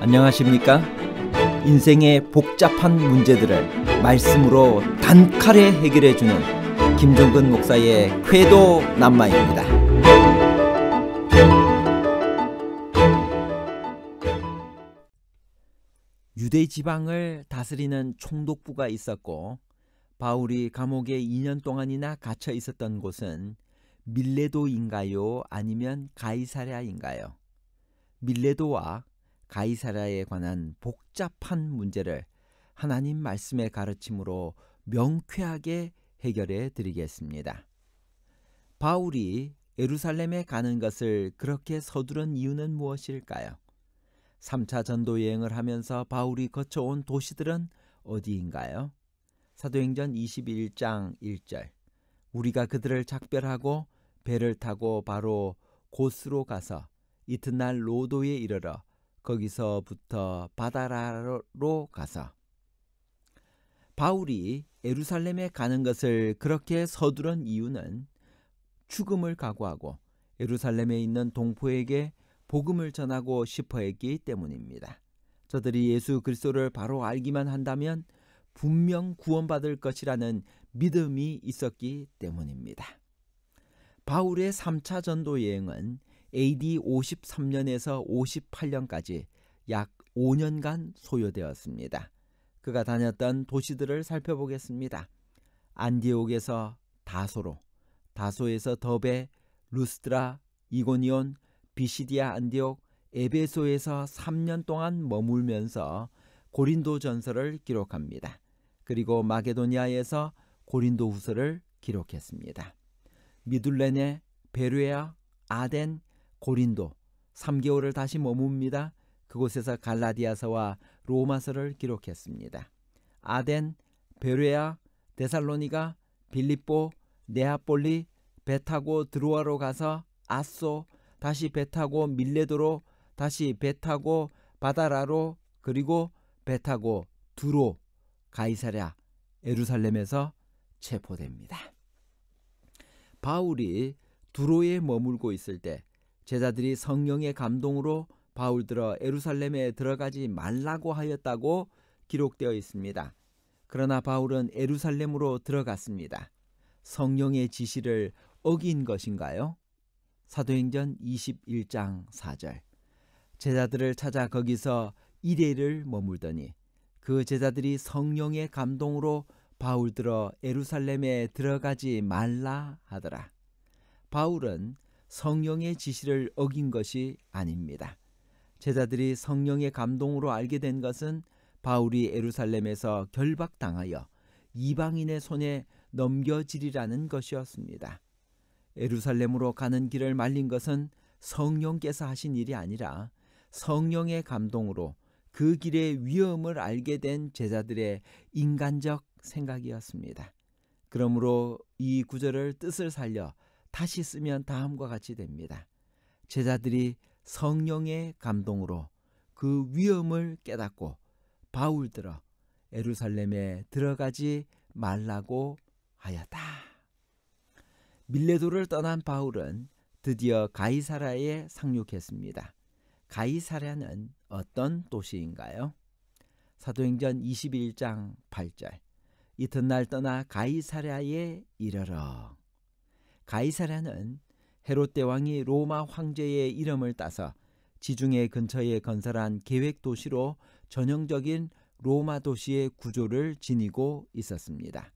안녕하십니까? 인생의 복잡한 문제들을 말씀으로 단칼에 해결해주는 김종근 목사의 쾌도 남마입니다. 유대 지방을 다스리는 총독부가 있었고, 바울이 감옥에 2년 동안이나 갇혀 있었던 곳은 밀레도인가요? 아니면 가이사랴인가요? 밀레도와 가이사랴에 관한 복잡한 문제를 하나님 말씀의 가르침으로 명쾌하게 해결해 드리겠습니다. 바울이 예루살렘에 가는 것을 그렇게 서두른 이유는 무엇일까요? 3차 전도 여행을 하면서 바울이 거쳐온 도시들은 어디인가요? 사도행전 21장 1절, 우리가 그들을 작별하고 배를 타고 바로 고스로 가서 이튿날 로도에 이르러 거기서부터 바다라로 가서. 바울이 예루살렘에 가는 것을 그렇게 서두른 이유는 죽음을 각오하고 예루살렘에 있는 동포에게 복음을 전하고 싶어 했기 때문입니다. 저들이 예수 그리스도를 바로 알기만 한다면 분명 구원받을 것이라는 믿음이 있었기 때문입니다. 바울의 3차 전도 여행은 AD 53년에서 58년까지 약 5년간 소요되었습니다. 그가 다녔던 도시들을 살펴보겠습니다. 안디옥에서 다소로, 다소에서 더베, 루스드라, 이고니온, 비시디아 안디옥, 에베소에서 3년 동안 머물면서 고린도 전서를 기록합니다. 그리고 마게도니아에서 고린도 후서를 기록했습니다. 미둘레네, 베르야, 아덴, 고린도 3개월을 다시 머뭅니다. 그곳에서 갈라디아서와 로마서를 기록했습니다. 아덴, 베르야, 데살로니가, 빌립보, 네아폴리, 배 타고 드로아로 가서 아소, 다시 배 타고 밀레도로, 다시 배 타고 바다라로, 그리고 배 타고 두로, 가이사랴, 예루살렘에서 체포됩니다. 바울이 두로에 머물고 있을 때 제자들이 성령의 감동으로 바울들어 예루살렘에 들어가지 말라고 하였다고 기록되어 있습니다. 그러나 바울은 예루살렘으로 들어갔습니다. 성령의 지시를 어긴 것인가요? 사도행전 21장 4절, 제자들을 찾아 거기서 이레를 머물더니 그 제자들이 성령의 감동으로 바울들어 예루살렘에 들어가지 말라 하더라. 바울은 성령의 지시를 어긴 것이 아닙니다. 제자들이 성령의 감동으로 알게 된 것은 바울이 예루살렘에서 결박당하여 이방인의 손에 넘겨지리라는 것이었습니다. 예루살렘으로 가는 길을 말린 것은 성령께서 하신 일이 아니라 성령의 감동으로 그 길의 위험을 알게 된 제자들의 인간적 생각이었습니다. 그러므로 이 구절을 뜻을 살려 다시 쓰면 다음과 같이 됩니다. 제자들이 성령의 감동으로 그 위험을 깨닫고 바울들어 예루살렘에 들어가지 말라고 하였다. 밀레도를 떠난 바울은 드디어 가이사랴에 상륙했습니다. 가이사랴는 어떤 도시인가요? 사도행전 21장 8절, 이튿날 떠나 가이사랴에 이르러. 가이사랴는 헤롯 대왕이 로마 황제의 이름을 따서 지중해 근처에 건설한 계획 도시로 전형적인 로마 도시의 구조를 지니고 있었습니다.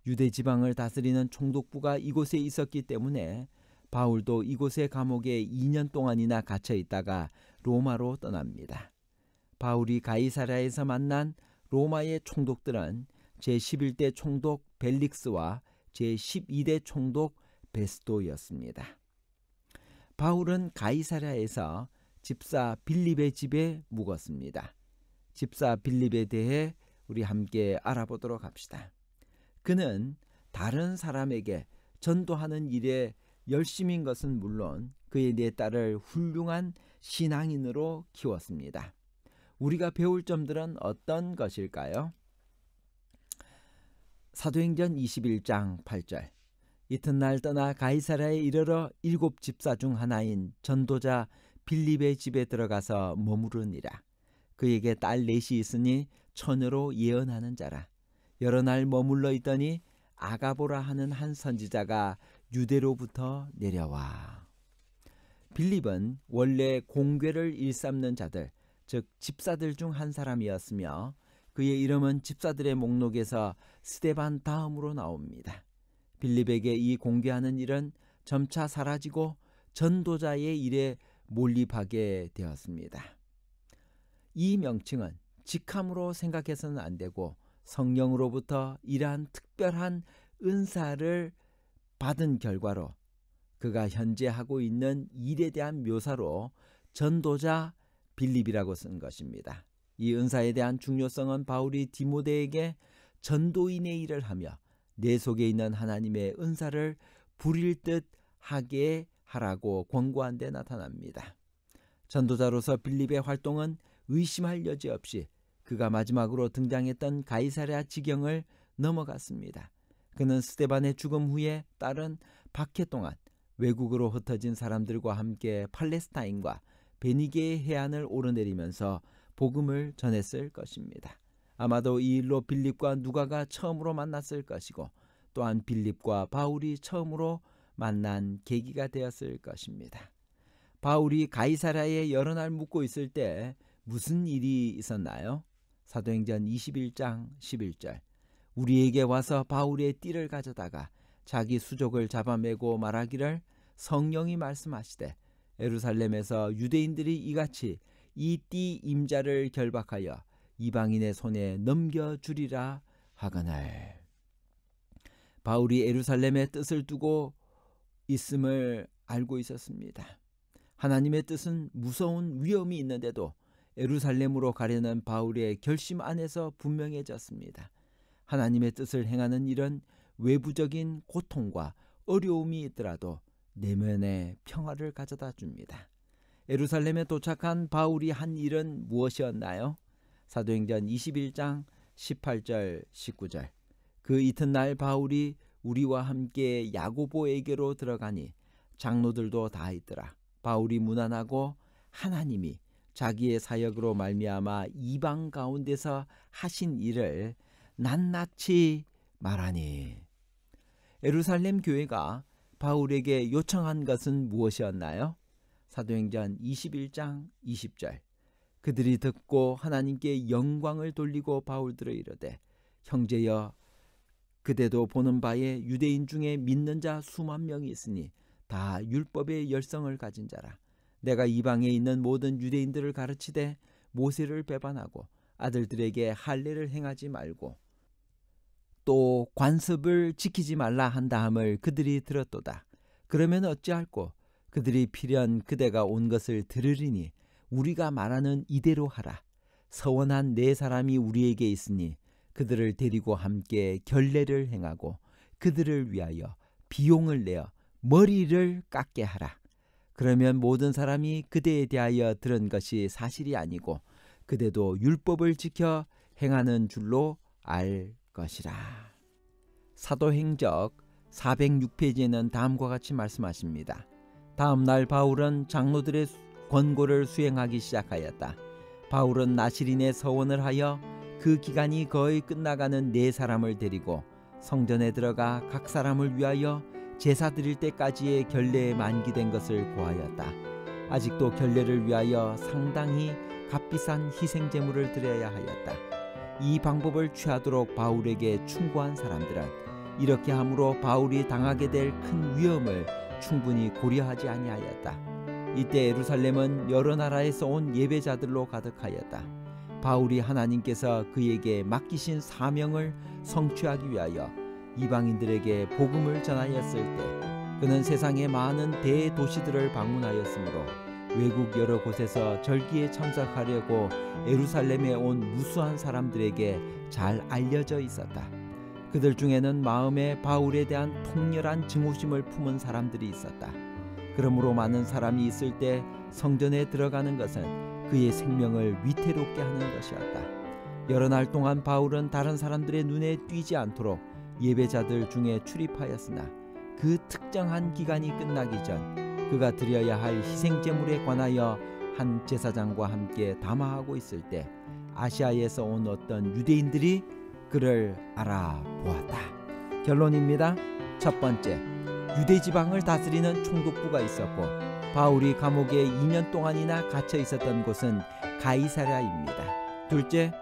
유대 지방을 다스리는 총독부가 이곳에 있었기 때문에 바울도 이곳의 감옥에 2년 동안이나 갇혀 있다가 로마로 떠납니다. 바울이 가이사랴에서 만난 로마의 총독들은 제11대 총독 벨릭스와 제12대 총독 베스도였습니다. 바울은 가이사랴에서 집사 빌립의 집에 묵었습니다. 집사 빌립에 대해 우리 함께 알아보도록 합시다. 그는 다른 사람에게 전도하는 일에 열심인 것은 물론 그의 네 딸을 훌륭한 신앙인으로 키웠습니다. 우리가 배울 점들은 어떤 것일까요? 사도행전 21장 8절, 이튿날 떠나 가이사랴에 이르러 7 집사 중 하나인 전도자 빌립의 집에 들어가서 머무르니라. 그에게 딸 넷이 있으니 처녀로 예언하는 자라. 여러 날 머물러 있더니 아가보라 하는 한 선지자가 유대로부터 내려와. 빌립은 원래 공궤를 일삼는 자들, 즉 집사들 중 한 사람이었으며 그의 이름은 집사들의 목록에서 스데반 다음으로 나옵니다. 빌립에게 이 공궤하는 일은 점차 사라지고 전도자의 일에 몰입하게 되었습니다. 이 명칭은 직함으로 생각해서는 안 되고 성령으로부터 이러한 특별한 은사를 받은 결과로 그가 현재 하고 있는 일에 대한 묘사로 전도자 빌립이라고 쓴 것입니다. 이 은사에 대한 중요성은 바울이 디모데에게 전도인의 일을 하며 내 속에 있는 하나님의 은사를 부릴 듯 하게 하라고 권고한 데 나타납니다. 전도자로서 빌립의 활동은 의심할 여지 없이 그가 마지막으로 등장했던 가이사랴 지경을 넘어갔습니다. 그는 스데반의 죽음 후에 따른 박해 동안 외국으로 흩어진 사람들과 함께 팔레스타인과 베니게의 해안을 오르내리면서 복음을 전했을 것입니다. 아마도 이 일로 빌립과 누가가 처음으로 만났을 것이고 또한 빌립과 바울이 처음으로 만난 계기가 되었을 것입니다. 바울이 가이사랴에 여러 날 묵고 있을 때 무슨 일이 있었나요? 사도행전 21장 11절. 우리에게 와서 바울의 띠를 가져다가 자기 수족을 잡아매고 말하기를 성령이 말씀하시되 예루살렘에서 유대인들이 이같이 이 띠 임자를 결박하여 이방인의 손에 넘겨주리라 하거늘. 바울이 예루살렘의 뜻을 두고 있음을 알고 있었습니다. 하나님의 뜻은 무서운 위험이 있는데도 예루살렘으로 가려는 바울의 결심 안에서 분명해졌습니다. 하나님의 뜻을 행하는 일은 외부적인 고통과 어려움이 있더라도 내면의 평화를 가져다 줍니다. 예루살렘에 도착한 바울이 한 일은 무엇이었나요? 사도행전 21장 18절 19절. 그 이튿날 바울이 우리와 함께 야고보에게로 들어가니 장로들도 다 있더라. 바울이 문안하고 하나님이 자기의 사역으로 말미암아 이방 가운데서 하신 일을 낱낱이 말하니. 예루살렘 교회가 바울에게 요청한 것은 무엇이었나요? 사도행전 21장 20절. 그들이 듣고 하나님께 영광을 돌리고 바울들을 이르되 형제여 그대도 보는 바에 유대인 중에 믿는 자 수만 명이 있으니 다 율법의 열성을 가진 자라. 내가 이방에 있는 모든 유대인들을 가르치되 모세를 배반하고 아들들에게 할례를 행하지 말고 또 관습을 지키지 말라 한 다음을 그들이 들었도다. 그러면 어찌할꼬? 그들이 필연 그대가 온 것을 들으리니 우리가 말하는 이대로 하라. 서원한 네 사람이 우리에게 있으니 그들을 데리고 함께 결례를 행하고 그들을 위하여 비용을 내어 머리를 깎게 하라. 그러면 모든 사람이 그대에 대하여 들은 것이 사실이 아니고 그대도 율법을 지켜 행하는 줄로 알 것이라. 사도행적 406페이지에는 다음과 같이 말씀하십니다. 다음 날 바울은 장로들의 권고를 수행하기 시작하였다. 바울은 나시린의 서원을 하여 그 기간이 거의 끝나가는 네 사람을 데리고 성전에 들어가 각 사람을 위하여 제사 드릴 때까지의 결례에 만기된 것을 고하였다. 아직도 결례를 위하여 상당히 값비싼 희생 제물을 드려야 하였다. 이 방법을 취하도록 바울에게 충고한 사람들은 이렇게 함으로 바울이 당하게 될 큰 위험을 충분히 고려하지 아니하였다. 이때 예루살렘은 여러 나라에서 온 예배자들로 가득하였다. 바울이 하나님께서 그에게 맡기신 사명을 성취하기 위하여 이방인들에게 복음을 전하였을 때 그는 세상의 많은 대도시들을 방문하였으므로 외국 여러 곳에서 절기에 참석하려고 예루살렘에 온 무수한 사람들에게 잘 알려져 있었다. 그들 중에는 마음에 바울에 대한 통렬한 증오심을 품은 사람들이 있었다. 그러므로 많은 사람이 있을 때 성전에 들어가는 것은 그의 생명을 위태롭게 하는 것이었다. 여러 날 동안 바울은 다른 사람들의 눈에 띄지 않도록 예배자들 중에 출입하였으나 그 특정한 기간이 끝나기 전 그가 드려야 할 희생제물에 관하여 한 제사장과 함께 담화하고 있을 때 아시아에서 온 어떤 유대인들이 그를 알아보았다. 결론입니다. 첫 번째, 유대 지방을 다스리는 총독부가 있었고 바울이 감옥에 2년 동안이나 갇혀 있었던 곳은 가이사랴입니다. 둘째,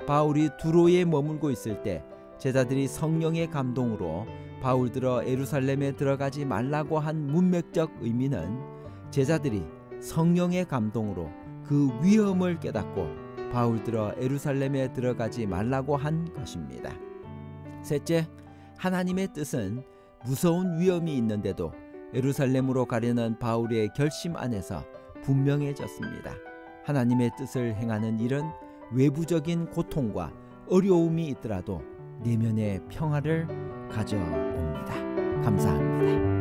바울이 두로에 머물고 있을 때 제자들이 성령의 감동으로 바울들어 예루살렘에 들어가지 말라고 한 문맥적 의미는 제자들이 성령의 감동으로 그 위험을 깨닫고 바울들어 예루살렘에 들어가지 말라고 한 것입니다. 셋째, 하나님의 뜻은 무서운 위험이 있는데도 예루살렘으로 가려는 바울의 결심 안에서 분명해졌습니다. 하나님의 뜻을 행하는 일은 외부적인 고통과 어려움이 있더라도 내면의 평화를 가져옵니다. 감사합니다.